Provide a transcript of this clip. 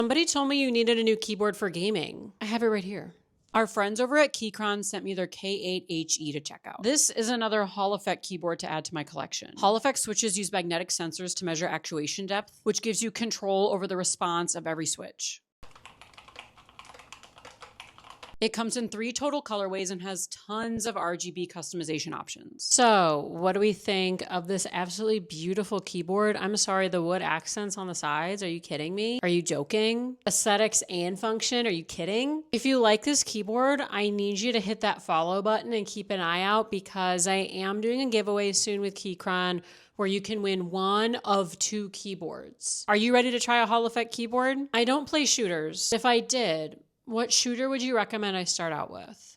Somebody told me you needed a new keyboard for gaming. I have it right here. Our friends over at Keychron sent me their K8HE to check out. This is another Hall effect keyboard to add to my collection. Hall effect switches use magnetic sensors to measure actuation depth, which gives you control over the response of every switch. It comes in 3 total colorways and has tons of RGB customization options. So, what do we think of this absolutely beautiful keyboard? I'm sorry, the wood accents on the sides, are you kidding me? Are you joking? Aesthetics and function, are you kidding? If you like this keyboard, I need you to hit that follow button and keep an eye out because I am doing a giveaway soon with Keychron where you can win 1 of 2 keyboards. Are you ready to try a Hall effect keyboard? I don't play shooters. If I did, what shooter would you recommend I start out with?